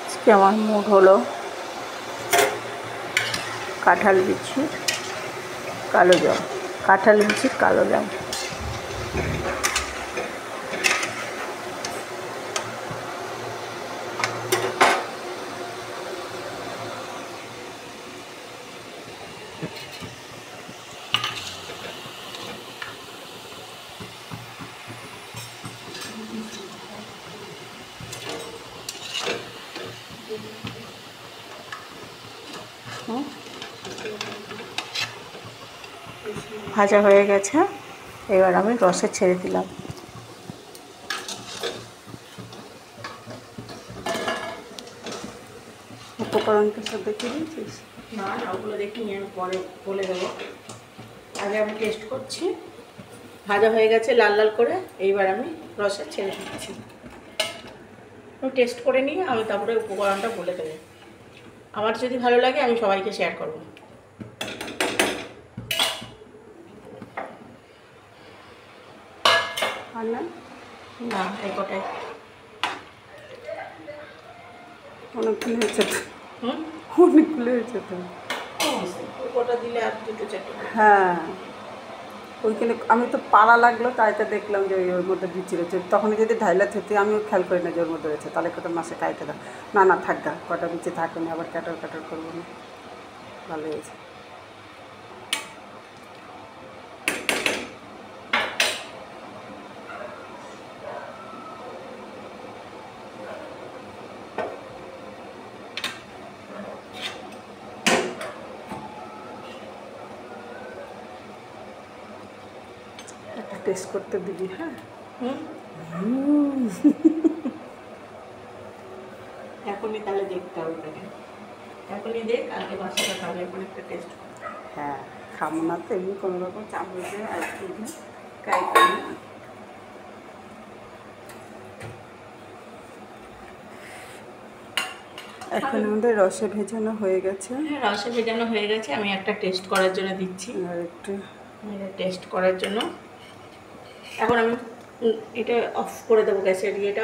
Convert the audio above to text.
আজকে আমার মুড হলো কাঁঠাল বিচির কালো জাম। কাঁঠাল বিচির কালো জাম। ভাজা হয়ে গেছে, এবার আমি রসে ছেড়ে দিলাম। উপকরণটা সব দেখে দিয়েছিস? না না, ওগুলো দেখিনি, আমি পরে বলে দেবো। আগে আমি টেস্ট করছি। ভাজা হয়ে গেছে লাল লাল করে, এইবার আমি রসে ছেড়ে দিচ্ছি। আমি টেস্ট করে নিয়ে আমি তারপরে উপকরণটা বলে দেবো। আমার যদি ভালো লাগে আমি সবাইকে শেয়ার করবো। আর না না, এই কটাই অনেকগুলো হয়েছে তো। অনেকগুলো হয়েছে তো। কটা দিলে আর দুটো চারটে। হ্যাঁ, ওইখানে আমি তো পাড়া লাগলো, তাই তো দেখলাম যে ওর মধ্যে বিচি রয়েছে। তখন যদি ঢাইলা থেতে আমিও খেয়াল করি না যে ওর মধ্যে রয়েছে, তাহলে কটা মাসে খাইতে দাও। না না, থাকগা, কটা বিচি থাকে না, আবার ক্যাটার ক্যাটার করবো না। ভালো হয়েছে। একটা টেস্ট করতে দিবি? হ্যাঁ, এখনই তাহলে দেখতে হবে তাকে। এখনই দেখ, আগে বাসাটা খাবে, এখন একটা টেস্ট। হ্যাঁ, খাবো না তো, এমনি কোনো রকম চামচ দিয়ে আর ট্রাই করি না। এখন আমাদের রসে ভেজানো হয়ে গেছে। হ্যাঁ, রসে ভেজানো হয়ে গেছে। আমি একটা টেস্ট করার জন্য দিচ্ছি, আর একটু টেস্ট করার জন্য। এখন আমি এটা অফ করে দেবো গ্যাসের ইয়েটা।